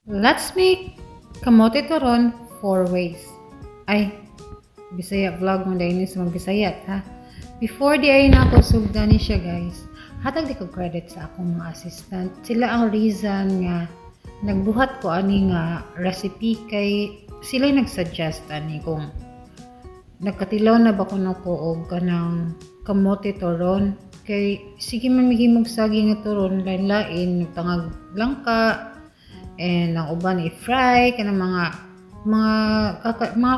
Let's make kamote turon 4 ways. Ay, Bisaya vlog mo dahil sa mga Bisaya, ha? Before di ay na ako sugdan ni siya, guys. Hatag di ko credit sa akong mga assistant. Sila ang reason nga nagbuhat ko ani nga recipe kay sila nagsuggest ani kung nagkatilaw na ba ko na ko og kanang kamote turon kay sige man mihimog saging nga turon lain-lain tangag langka and ang uban i-fry kanang mga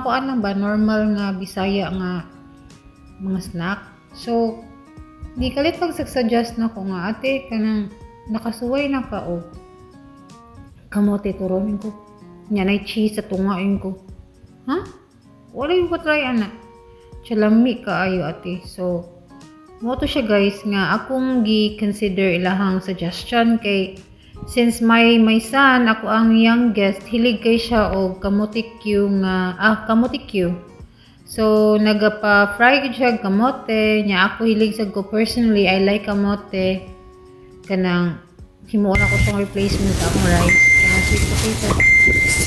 kuan lang ba normal nga Bisaya nga mga snack. So di kalit pag suggest na ko nga ate kanang nakasuway na ka og kamote turon ko. Nya nay cheese sa tungain ko. Ha? Wala yung try ana. Chalami kaayo ate. So mo to siya guys nga akong gi-consider ilahang suggestion kay since my son ako ang youngest hilig kay siya og kamote Q nga kamote Q. So nagapa-fry gid siya kamote nya ako hilig sa ko personally I like kamote kanang himuon ako tong replacement akong rice kanang sweet potato.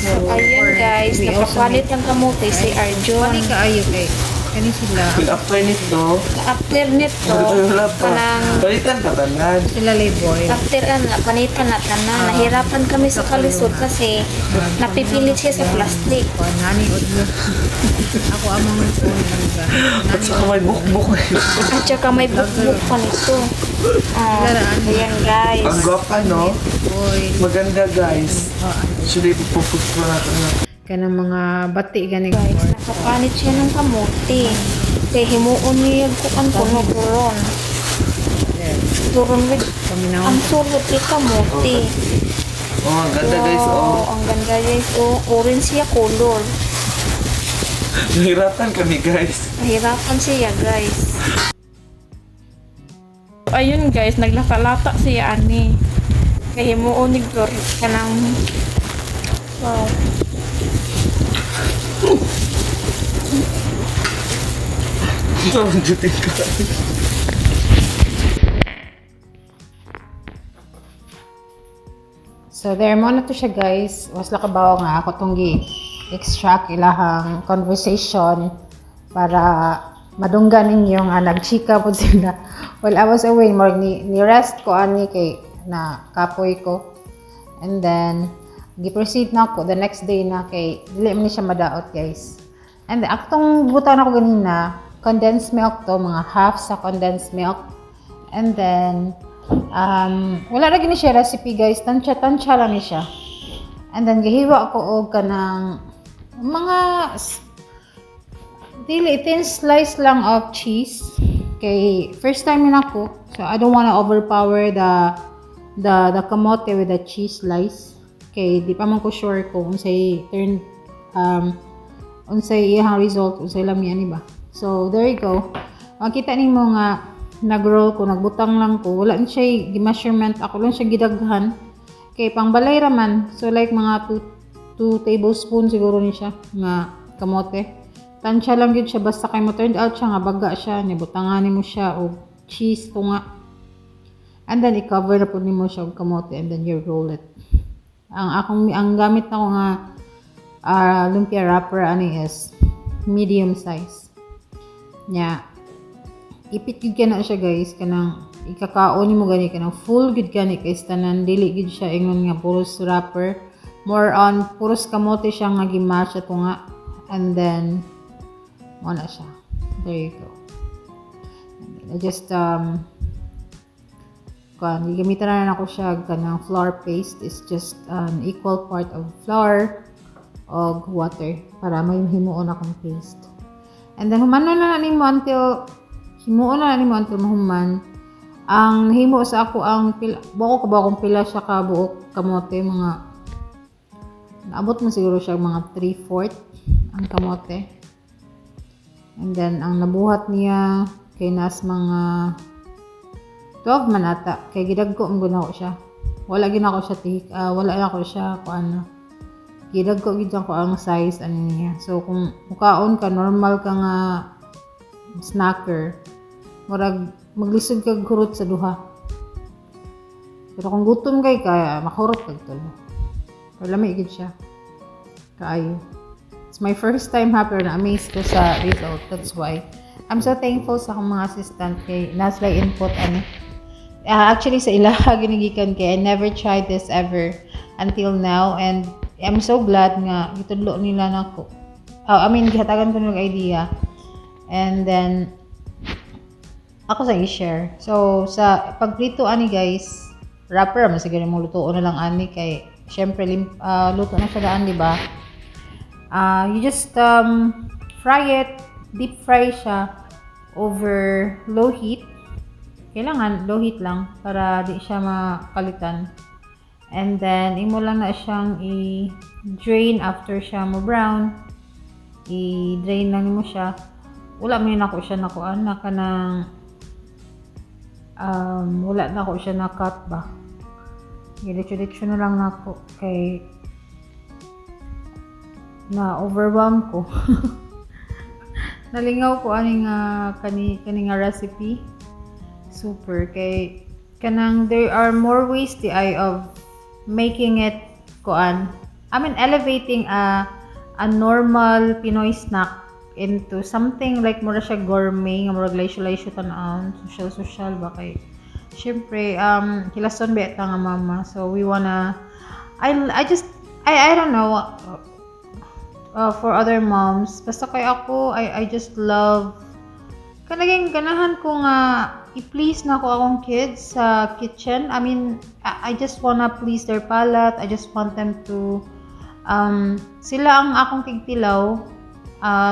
So Ayan guys, we also napapalit make ng kamote si Arjon. Pani kaayo kay kani sila After nito, After nito, wala pa. kanang Balitan ka tanan. sila labor. after panitan na tanan, nahirapan kami sa kalisod kasi napipilit siya sa plastic. Nani odyo. Ako amang phone lang ba. At saka may bukbuk. At saka may bukbuk pa nito. Ayan guys. Ang gwapa, no? Boy, Maganda, guys. Actually, pupupus ko natin na. kanang mga bati ganing Guys, nakapanit siya ng kamote. Kaya himuon niya ko ang puno turon. Turon with paminaw. ang sulot ni kamote. Oh, ang ganda, guys. Oh. Ang ganda guys. Oh, orange siya color. Nahirapan kami, guys. Nahirapan siya guys. Ayun guys, naglata-lata siya ani. Kaya himuon ni Gor kanang wow. Ito, ang duting ko. So there mo na to siya guys. Was lakabaw nga ako tong extract ilahang conversation para madunggan ninyo nga nagchika po sila. Well, I was away more ni rest ko ani kay na kapoy ko. And then gi-proceed na ako the next day na kay dili man ni siya madaot guys. And then aktong butan ako ganina, condensed milk to, mga half sa condensed milk. And then wala na gini siya recipe guys, tansya lang ni siya. And then gihiwa ko og kanang mga dili thin slice lang of cheese. Kay first time na ako, so I don't wanna overpower the kamote with the cheese slice. Kay di pa man ko sure kung unsay unsay iyang result, unsay lami ani ba. So there you go. Makita nimo nga nag-roll ko, nagbutang lang ko. Wala siya gi-measurement, ako lang siya gidaghan. Kay pangbalay raman. So like mga 2 tablespoon siguro ni siya nga kamote. Tansya lang yun siya basta kay mo turned out siya nga baga siya, nibutanganin mo siya og cheese tunga. And then i-cover na po nimo siya og kamote and then you roll it. Ang gamit na ko nga lumpia wrapper ani is medium size. Nya ipit gid kana siya guys kanang ikakaon nimo gani kanang full gid gani kay tanan dili gid siya ingon nga puros wrapper. More on puros kamote siya nga gi-mash ato nga and then mo na siya. There you go. I just gamitan na ako siya kanang flour paste is just an equal part of flour og water para may himuon akong paste. And then humanon na nimo until mahuman. Ang nahimo sa ako ang buko kung pila siya ka buok kamote mga naabot mo siguro siya mga 3/4 ang kamote. And then ang nabuhat niya kay nas mga 12 man ata kay gidagko ang gunaw siya. Wala gina ko siya wala na ko siya kung ano. Gidagko gid ko ang size ano niya. So kung mukaon ka normal ka nga snacker, murag maglisod kag hurot sa duha. Pero kung gutom kay kaya makurot kag tulo. Or lamig gid siya. Kaayo. It's my first time ha, pero na-amaze ko sa result. That's why. I'm so thankful sa akong mga assistant kay naslay input ano. Actually sa ilaha ginigikan kay I never tried this ever until now, and I'm so glad nga gitudlo nila nako. Gihatagan ko ng idea. And then ako sa i-share. So sa pagprito ani guys, wrapper man siguro mo lutuon na lang ani kay syempre luto na siya daan, di ba? You just fry it, deep fry siya over low heat. Kailangan low heat lang para di siya makalitan. And then imo lang na siyang i-drain after siya mo brown. I-drain lang mo siya. Wala man nako siya nakuan na kanang wala na ko siya na cut ba. Diretso na lang nako kay na overwhelm ko. Nalingaw ko ani nga kani nga recipe. Super kay kanang there are more ways of making it elevating a normal Pinoy snack into something like mura siya gourmet nga murag laysyo tan-aon, social ba kay syempre hilason ba ta nga mama, so we wanna I don't know for other moms basta kay ako I just love kanaging ganahan ko nga i-please na ko akong kids sa kitchen. I just wanna please their palate. I just want them to sila ang akong kigtilaw.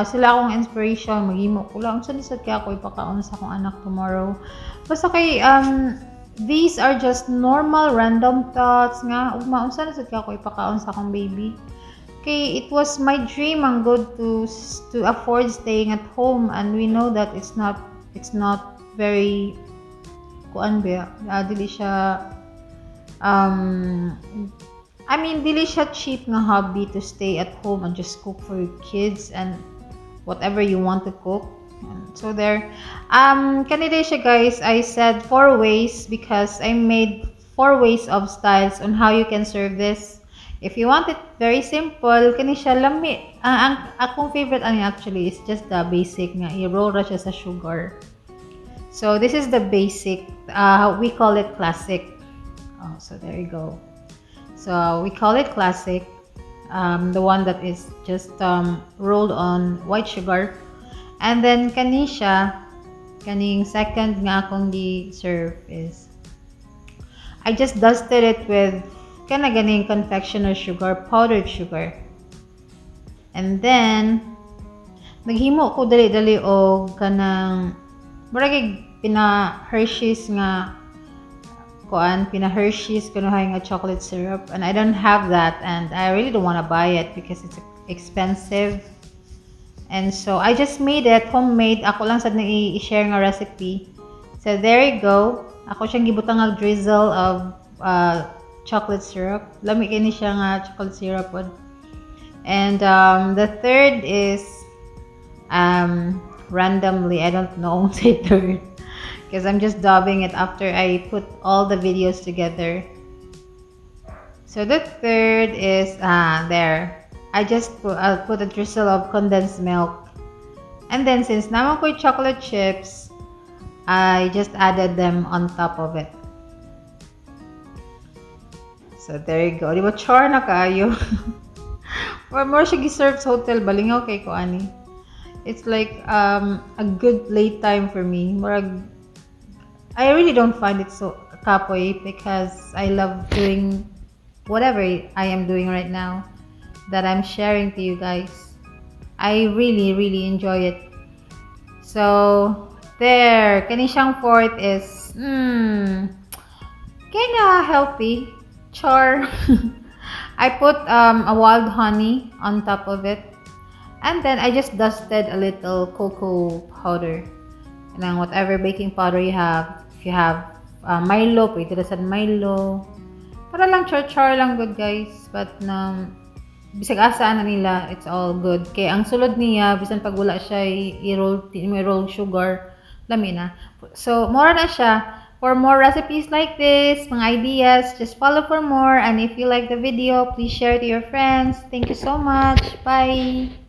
Sila akong inspiration, maghimo ko lang unsa lisod kay ako ipakaon sa akong anak tomorrow. Basta kay these are just normal random thoughts nga ugma unsa lisod kay ako ipakaon sa akong baby. Kay it was my dream ang good to afford staying at home, and we know that it's not very dili siya dili siya cheap nga hobby to stay at home and just cook for your kids and whatever you want to cook. So there, kanina siya guys, I said 4 ways because I made 4 ways of styles on how you can serve this. If you want it very simple, kani siya lami. Ang akong favorite actually is just the basic nga i-roll ra siya sa sugar. So this is the basic. We call it classic. So there you go. So we call it classic, the one that is just rolled on white sugar. And then kaning second nga akong gi-serve is I just dusted it with ganing confectioner sugar, powdered sugar. And then naghimo ko dali-dali og kanang murag pina-Hershey's kunuhay nga chocolate syrup, and I don't have that, and I really don't want to buy it because it's expensive. And so I just made it homemade. Ako lang sad na i-share nga recipe. So there you go. Ako siyang gibutang nga drizzle of chocolate syrup. Lami kini siya nga chocolate syrup pod. And the third is randomly, I don't know say third because I'm just dubbing it after I put all the videos together. So the third is there. I'll put a drizzle of condensed milk, and then since naman ko chocolate chips, I just added them on top of it. So there you go. Di ba char na kayo? Or more siya gi-serve sa hotel, balingaw kay ko ani. It's like a good late time for me. I really don't find it so kapoy because I love doing whatever I am doing right now that I'm sharing to you guys. I really, really enjoy it. So there, kani siyang fourth is kinda healthy. Char. I put a wild honey on top of it, and then I just dusted a little cocoa powder, and then whatever baking powder you have. If you have Milo, pwede na sa Milo. Para lang char lang good guys, but bisag asaan na nila, it's all good. Kaya ang sulod niya, bisan pag wala siya i-roll sugar, lami na. So, mura na siya. for more recipes like this, mga ideas, just follow for more. And if you like the video, please share to your friends. Thank you so much. Bye!